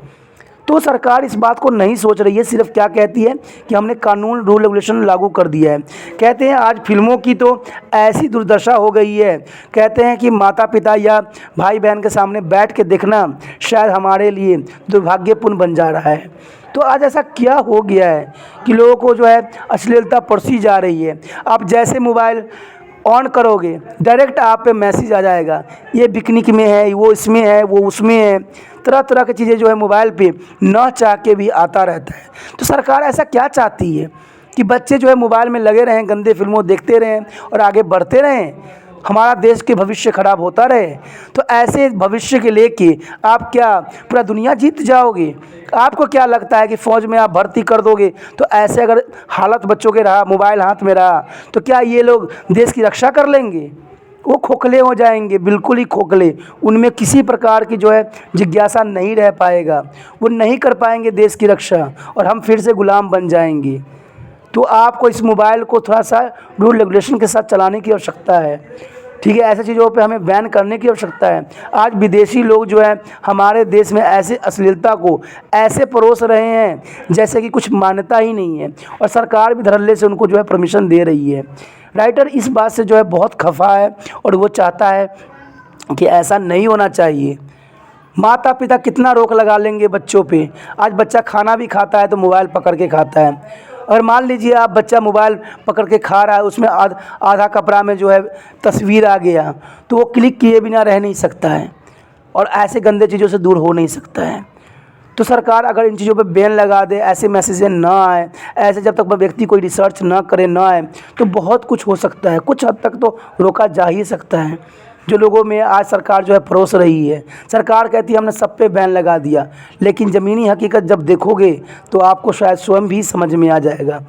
तो सरकार इस बात को नहीं सोच रही है, सिर्फ क्या कहती है कि हमने कानून रूल रेगुलेशन लागू कर दिया है। कहते हैं आज फिल्मों की तो ऐसी दुर्दशा हो गई है, कहते हैं कि माता पिता या भाई बहन के सामने बैठ के देखना शायद हमारे लिए दुर्भाग्यपूर्ण बन जा रहा है। तो आज ऐसा क्या हो गया है कि लोगों को जो है अश्लीलता परोसी जा रही है। आप जैसे मोबाइल ऑन करोगे डायरेक्ट आप पे मैसेज आ जाएगा, ये पिकनिक में है, वो इसमें है, वो उसमें है, तरह तरह की चीज़ें जो है मोबाइल पे न चाह के भी आता रहता है। तो सरकार ऐसा क्या चाहती है कि बच्चे जो है मोबाइल में लगे रहें, गंदे फिल्मों देखते रहें और आगे बढ़ते रहें, हमारा देश के भविष्य खराब होता रहे। तो ऐसे भविष्य के लेके आप क्या पूरा दुनिया जीत जाओगे? आपको क्या लगता है कि फ़ौज में आप भर्ती कर दोगे तो ऐसे अगर हालत बच्चों के रहा, मोबाइल हाथ में रहा, तो क्या ये लोग देश की रक्षा कर लेंगे? वो खोखले हो जाएंगे, बिल्कुल ही खोखले। उनमें किसी प्रकार की जो है जिज्ञासा नहीं रह पाएगा, वो नहीं कर पाएंगे देश की रक्षा और हम फिर से गुलाम बन जाएंगे। तो आपको इस मोबाइल को थोड़ा सा रूल रेगुलेशन के साथ चलाने की आवश्यकता है, ठीक है। ऐसे चीज़ों पे हमें बैन करने की आवश्यकता है। आज विदेशी लोग जो है हमारे देश में ऐसे अश्लीलता को ऐसे परोस रहे हैं जैसे कि कुछ मान्यता ही नहीं है, और सरकार भी धड़ल्ले से उनको जो है परमिशन दे रही है। राइटर इस बात से जो है बहुत खफा है और वो चाहता है कि ऐसा नहीं होना चाहिए। माता पिता कितना रोक लगा लेंगे बच्चों पे। आज बच्चा खाना भी खाता है तो मोबाइल पकड़ के खाता है, और मान लीजिए आप बच्चा मोबाइल पकड़ के खा रहा है, उसमें आधा कपड़ा में जो है तस्वीर आ गया तो वो क्लिक किए बिना रह नहीं सकता है और ऐसे गंदे चीज़ों से दूर हो नहीं सकता है। तो सरकार अगर इन चीज़ों पे बैन लगा दे, ऐसे मैसेजें ना आए, ऐसे जब तक व्यक्ति कोई रिसर्च ना करे, ना आए, तो बहुत कुछ हो सकता है। कुछ हद तक तो रोका जा ही सकता है जो लोगों में आज सरकार जो है परोस रही है। सरकार कहती है हमने सब पे बैन लगा दिया, लेकिन ज़मीनी हकीकत जब देखोगे तो आपको शायद स्वयं भी समझ में आ जाएगा।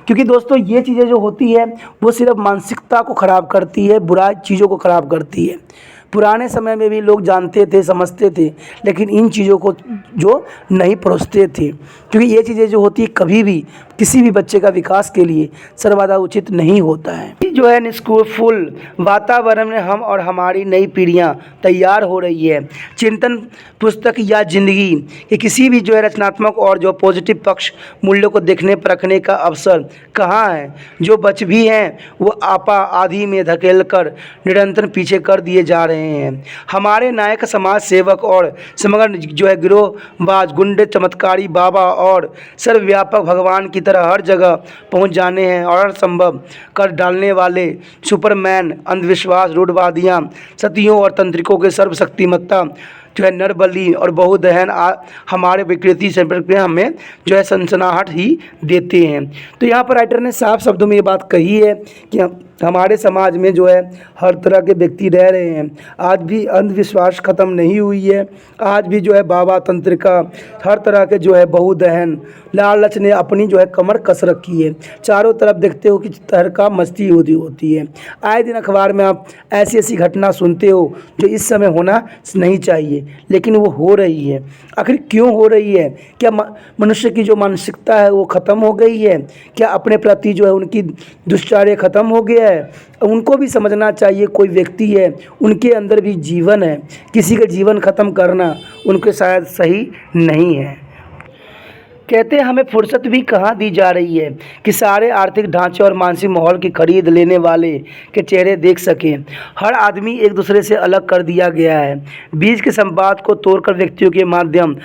क्योंकि दोस्तों ये चीज़ें जो होती है वो सिर्फ मानसिकता को ख़राब करती है, बुरा चीज़ों को ख़राब करती है। पुराने समय में भी लोग जानते थे, समझते थे, लेकिन इन चीज़ों को जो नहीं परोसते थे, क्योंकि ये चीज़ें जो होती है कभी भी किसी भी बच्चे का विकास के लिए सर्वदा उचित नहीं होता है। जो है निष्कूफुल वातावरण में हम और हमारी नई पीढ़ियाँ तैयार हो रही है। चिंतन पुस्तक या ज़िंदगी के किसी भी जो है रचनात्मक और जो पॉजिटिव पक्ष मूल्यों को देखने परखने का अवसर कहाँ है? जो बच भी हैं वो आपा आदि में धकेल कर निरंतर पीछे कर दिए जा रहे हैं। हमारे नायक समाज सेवक और समग्र जो है गिरोहबाज गुंडे चमत्कारी बाबा और सर्वव्यापक भगवान की तरह हर जगह पहुंच जाने हैं और हर संभव कर डालने वाले सुपरमैन, अंधविश्वास, रूढ़वादियाँ, सतियों और तंत्रिकों के सर्वशक्तिमत्ता जो है नरबली और बहुदहन हमारे विकृति से हमें जो है सनसनाहट ही देते हैं। तो यहाँ पर राइटर ने साफ शब्दों में ये बात कही है कि हमारे समाज में जो है हर तरह के व्यक्ति रह रहे हैं। आज भी अंधविश्वास ख़त्म नहीं हुई है, आज भी जो है बाबा तंत्रिका, हर तरह के जो है बहुदहन लालच ने अपनी जो है कमर कस रखी है। चारों तरफ देखते हो कि तहलका मस्ती होती है। आए दिन अखबार में आप ऐसी ऐसी घटना सुनते हो जो इस समय होना नहीं चाहिए, लेकिन वो हो रही है। आखिर क्यों हो रही है? क्या मनुष्य की जो मानसिकता है वो ख़त्म हो गई है? क्या अपने प्रति जो है उनकी दुश्चर्या ख़त्म हो गया है? उनको भी समझना चाहिए कोई व्यक्ति है, उनके अंदर भी जीवन है। किसी का जीवन ख़त्म करना उनके शायद सही नहीं है। कहते हैं हमें फुर्सत भी कहाँ दी जा रही है कि सारे आर्थिक ढांचे और मानसिक माहौल की खरीद लेने वाले के चेहरे देख सकें। हर आदमी एक दूसरे से अलग कर दिया गया है। बीच के संवाद को तोड़कर व्यक्तियों के माध्यम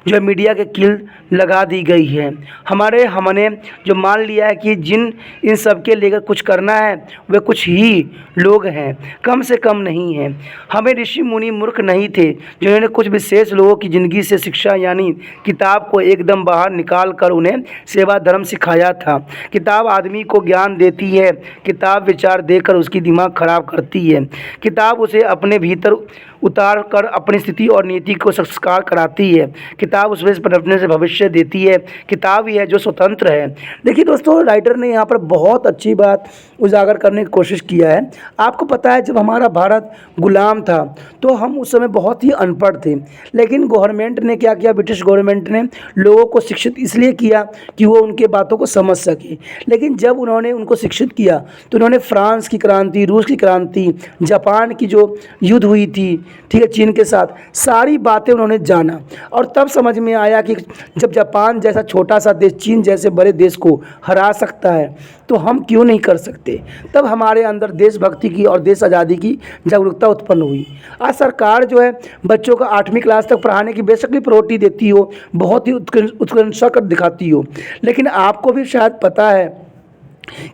जो है मीडिया के कील लगा दी गई है। हमने जो मान लिया है कि इन सब के लेकर कुछ करना है वे कुछ ही लोग हैं, कम से कम नहीं हैं। हमें ऋषि मुनि मूर्ख नहीं थे जिन्होंने कुछ विशेष लोगों की ज़िंदगी से शिक्षा यानी किताब को एकदम बाहर निकाल कर उन्हें सेवा धर्म सिखाया था। किताब आदमी को ज्ञान देती है, किताब विचार देकर उसकी दिमाग खराब करती है। किताब उसे अपने भीतर उतार कर अपनी स्थिति और नीति को संस्कार कराती है। किताब उसमें पनपने से भविष्य देती है। किताब ही है जो स्वतंत्र है। देखिए दोस्तों, राइटर ने यहाँ पर बहुत अच्छी बात उजागर करने की कोशिश किया है। आपको पता है जब हमारा भारत गुलाम था तो हम उस समय बहुत ही अनपढ़ थे, लेकिन गवर्नमेंट ने क्या किया, ब्रिटिश गवर्नमेंट ने लोगों को शिक्षित इसलिए किया कि वो उनके बातों को समझ सके। लेकिन जब उन्होंने उनको शिक्षित किया तो उन्होंने फ्रांस की क्रांति, रूस की क्रांति, जापान की जो युद्ध हुई थी, ठीक है, चीन के साथ सारी बातें उन्होंने जाना और तब समझ में आया कि जब जापान जैसा छोटा सा देश चीन जैसे बड़े देश को हरा सकता है तो हम क्यों नहीं कर सकते। तब हमारे अंदर देशभक्ति की और देश आज़ादी की जागरूकता उत्पन्न हुई। आज सरकार जो है बच्चों को 8वीं क्लास तक पढ़ाने की बेशक प्रायोरिटी देती हो, बहुत ही उत्कृष्टता कर दिखाती हो, लेकिन आपको भी शायद पता है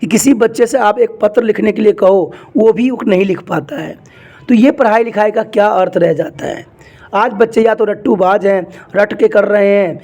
कि किसी बच्चे से आप एक पत्र लिखने के लिए कहो वो भी नहीं लिख पाता है। तो ये पढ़ाई लिखाई का क्या अर्थ रह जाता है। आज बच्चे या तो रट्टूबाज हैं, रट के कर रहे हैं,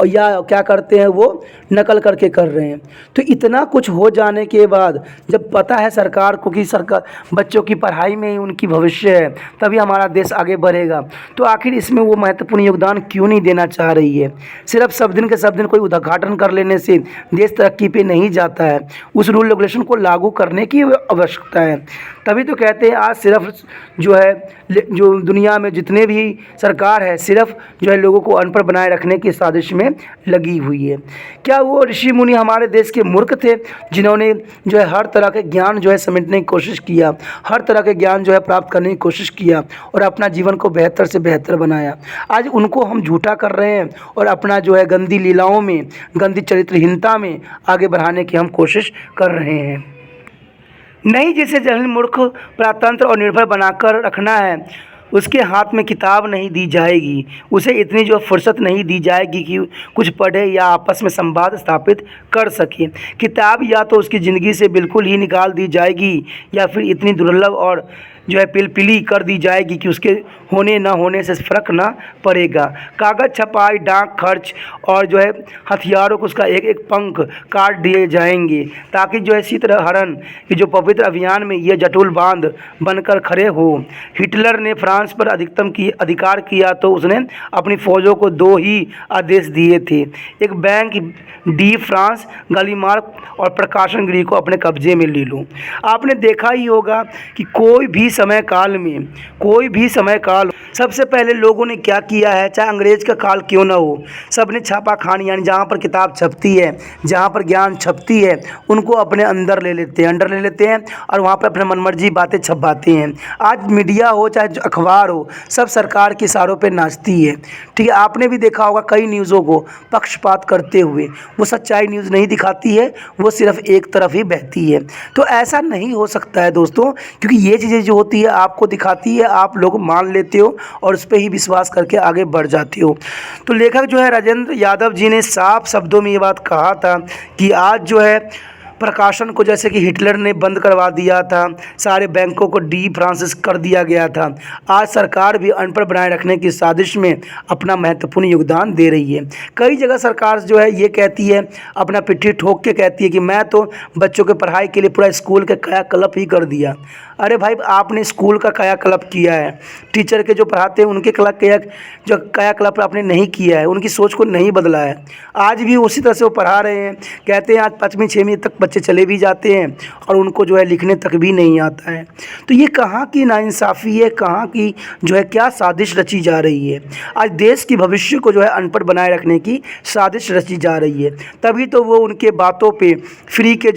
या क्या करते हैं वो नकल करके कर रहे हैं। तो इतना कुछ हो जाने के बाद जब पता है सरकार को कि सरकार बच्चों की पढ़ाई में ही उनकी भविष्य है, तभी हमारा देश आगे बढ़ेगा, तो आखिर इसमें वो महत्वपूर्ण योगदान क्यों नहीं देना चाह रही है। सिर्फ सब दिन के सब दिन कोई उद्घाटन कर लेने से देश तरक्की पे नहीं जाता है, उस रूल रेगुलेशन को लागू करने की आवश्यकता है। तभी तो कहते हैं आज सिर्फ जो है जो दुनिया में जितने भी सरकार है सिर्फ जो है लोगों को अनपढ़ बनाए रखने की साजिश में लगी हुई है। क्या वो ऋषि मुनि हमारे देश के मूर्ख थे जिन्होंने जो है हर तरह के ज्ञान जो है समेटने की कोशिश किया, हर तरह के ज्ञान जो है प्राप्त करने की कोशिश किया और अपना जीवन को बेहतर से बेहतर बनाया। आज उनको हम झूठा कर रहे हैं और अपना जो है गंदी लीलाओं में, गंदी चरित्रहीनता में आगे बढ़ाने की हम कोशिश कर रहे हैं। नहीं, जिसे जहल मूर्ख प्रतंत्र और निर्भर बनाकर रखना है उसके हाथ में किताब नहीं दी जाएगी, उसे इतनी जो फुर्सत नहीं दी जाएगी कि कुछ पढ़े या आपस में संवाद स्थापित कर सके। किताब या तो उसकी ज़िंदगी से बिल्कुल ही निकाल दी जाएगी या फिर इतनी दुर्लभ और जो है पिलपिली कर दी जाएगी कि उसके होने ना होने से फ़र्क ना पड़ेगा। कागज़ छपाई, डाक खर्च और जो है हथियारों को उसका एक एक पंख काट दिए जाएंगे ताकि जो है शीतहरण के जो पवित्र अभियान में ये जटुल बांध बनकर खड़े हो। हिटलर ने फ्रांस पर अधिकार किया तो उसने अपनी फ़ौजों को 2 ही आदेश दिए थे, एक बैंक डी फ्रांस, गालीमार्क और प्रकाशन गृह को अपने कब्जे में ले लो। आपने देखा ही होगा कि कोई भी समय काल सबसे पहले लोगों ने क्या किया है, चाहे अंग्रेज का काल क्यों ना हो, सब ने छापा खानी, यानी जहाँ पर किताब छपती है, जहाँ पर ज्ञान छपती है उनको अपने अंदर ले लेते हैं और वहाँ पर अपने मनमर्जी बातें छपवाते हैं। आज मीडिया हो चाहे अखबार हो, सब सरकार के इशारों पे नाचती है। ठीक है, आपने भी देखा होगा कई न्यूज़ों को पक्षपात करते हुए, वो सच्चाई न्यूज़ नहीं दिखाती है, वो सिर्फ एक तरफ ही बहती है। तो ऐसा नहीं हो सकता है दोस्तों, क्योंकि ये चीज़ें जो होती है आपको दिखाती है, आप लोग मान लेते हो और उस पर ही विश्वास करके आगे बढ़ जाते हो। तो लेखक जो है राजेंद्र यादव जी ने साफ शब्दों में ये बात कहा था कि आज जो है प्रकाशन को जैसे कि हिटलर ने बंद करवा दिया था, सारे बैंकों को डी फ्रांसिस कर दिया गया था, आज सरकार भी अनपढ़ बनाए रखने की साजिश में अपना महत्वपूर्ण योगदान दे रही है। कई जगह सरकार जो है ये कहती है, अपना पिट्ठी ठोक के कहती है कि मैं तो बच्चों के पढ़ाई के लिए पूरा स्कूल का कायाकल्प ही कर दिया। अरे भाई, आपने स्कूल का कायाकल्प किया है, टीचर के जो पढ़ाते हैं उनके कायाकल्प आपने नहीं किया है, उनकी सोच को नहीं बदला है। आज भी उसी तरह से वो पढ़ा रहे हैं। कहते हैं आज 5वीं 6वीं तक बच्चे चले भी जाते हैं और उनको जो है लिखने तक भी नहीं आता है। तो ये कहाँ की नाइंसाफ़ी है, कहाँ की जो है क्या साजिश रची जा रही है। आज देश की भविष्य को जो है अनपढ़ बनाए रखने की साजिश रची जा रही है। तभी तो वो उनके बातों पे फ्री के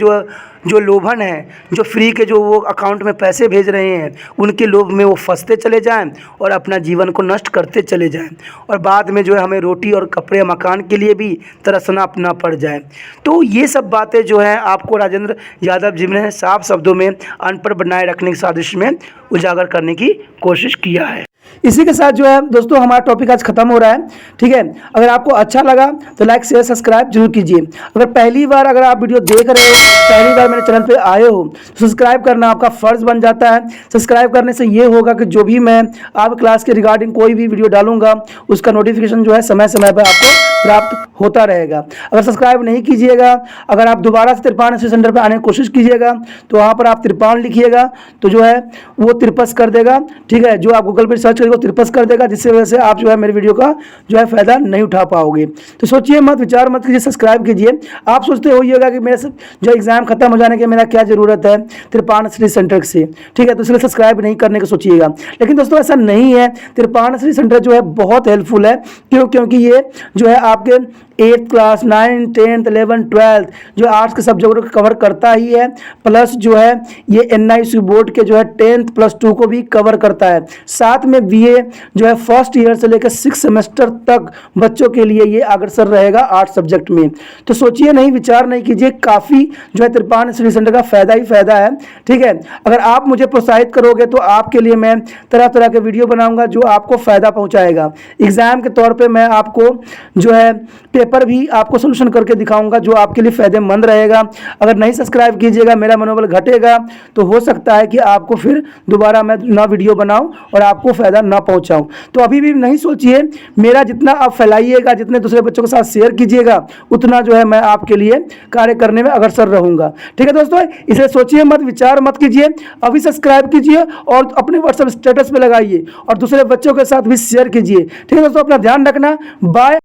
जो लोभन है, जो फ्री के जो वो अकाउंट में पैसे भेज रहे हैं, उनके लोभ में वो फंसते चले जाएं और अपना जीवन को नष्ट करते चले जाएं और बाद में जो है हमें रोटी और कपड़े मकान के लिए भी तरसना अपना पड़ जाए। तो ये सब बातें जो हैं आपको राजेंद्र यादव जी ने साफ शब्दों में अनपढ़ बनाए रखने की साजिश में उजागर करने की कोशिश किया है। इसी के साथ जो है दोस्तों हमारा टॉपिक आज खत्म हो रहा है। ठीक है, अगर आपको अच्छा लगा तो लाइक शेयर सब्सक्राइब जरूर कीजिए। अगर पहली बार अगर आप वीडियो देख रहे हो, पहली बार मेरे चैनल पे आए हो, तो सब्सक्राइब करना आपका फ़र्ज़ बन जाता है। सब्सक्राइब करने से ये होगा कि जो भी मैं आप क्लास के रिगार्डिंग कोई भी वीडियो डालूंगा उसका नोटिफिकेशन जो है समय समय पर आपको प्राप्त होता रहेगा। अगर सब्सक्राइब नहीं कीजिएगा, अगर आप दोबारा से तिरपान स्टडी सेंटर पर आने की कोशिश कीजिएगा तो वहाँ पर आप तिरपान लिखिएगा तो जो है वो तिरपस कर देगा। ठीक है, जो आप गूगल पर सर्च करेंगे वो तिरपस कर देगा, जिससे वजह से आप जो है मेरे वीडियो का जो है फ़ायदा नहीं उठा पाओगे। तो सोचिए मत, विचार मत कीजिए, सब्सक्राइब कीजिए। आप सोचते हो ये होगा कि मेरे जो एग्ज़ाम खत्म हो जाने के मेरा क्या ज़रूरत है तिरपान स्टडी सेंटर से। ठीक है, तो इसलिए सब्सक्राइब नहीं करने का सोचिएगा। लेकिन दोस्तों ऐसा नहीं है, तिरपान स्टडी सेंटर जो है बहुत हेल्पफुल है। क्योंकि ये जो है आपके 8th class 9th 10th 11th 12th जो आर्ट्स के सब्जेक्ट को कवर करता ही है, प्लस जो है ये NIC बोर्ड के जो है 10th प्लस 2 को भी कवर करता है। साथ में BA जो है फर्स्ट ईयर से लेकर 6 सेमेस्टर तक बच्चों के लिए ये अग्रसर रहेगा आर्ट्स सब्जेक्ट में। तो सोचिए नहीं, विचार नहीं कीजिए, काफ़ी जो है त्रिपाण स्टडी सेंटर का फ़ायदा ही फ़ायदा है। ठीक है, अगर आप मुझे प्रोत्साहित करोगे तो आपके लिए मैं तरह तरह के वीडियो बनाऊंगा जो आपको फ़ायदा पहुंचाएगा। एग्ज़ाम के तौर पे मैं आपको जो है पेपर भी आपको सोल्यूशन करके दिखाऊंगा जो आपके लिए फ़ायदेमंद रहेगा। अगर नहीं सब्सक्राइब कीजिएगा, मेरा मनोबल घटेगा, तो हो सकता है कि आपको फिर दोबारा मैं ना वीडियो बनाऊं और आपको फ़ायदा ना पहुंचाऊं। तो अभी भी नहीं सोचिए, मेरा जितना आप फैलाइएगा, जितने दूसरे बच्चों के साथ शेयर कीजिएगा, उतना जो है मैं आपके लिए कार्य करने में अग्रसर रहूँगा। ठीक है दोस्तों, इसे सोचिए मत, विचार मत कीजिए, अभी सब्सक्राइब कीजिए और अपने व्हाट्सएप स्टेटस पे लगाइए और दूसरे बच्चों के साथ भी शेयर कीजिए। ठीक है दोस्तों, अपना ध्यान रखना, बाय।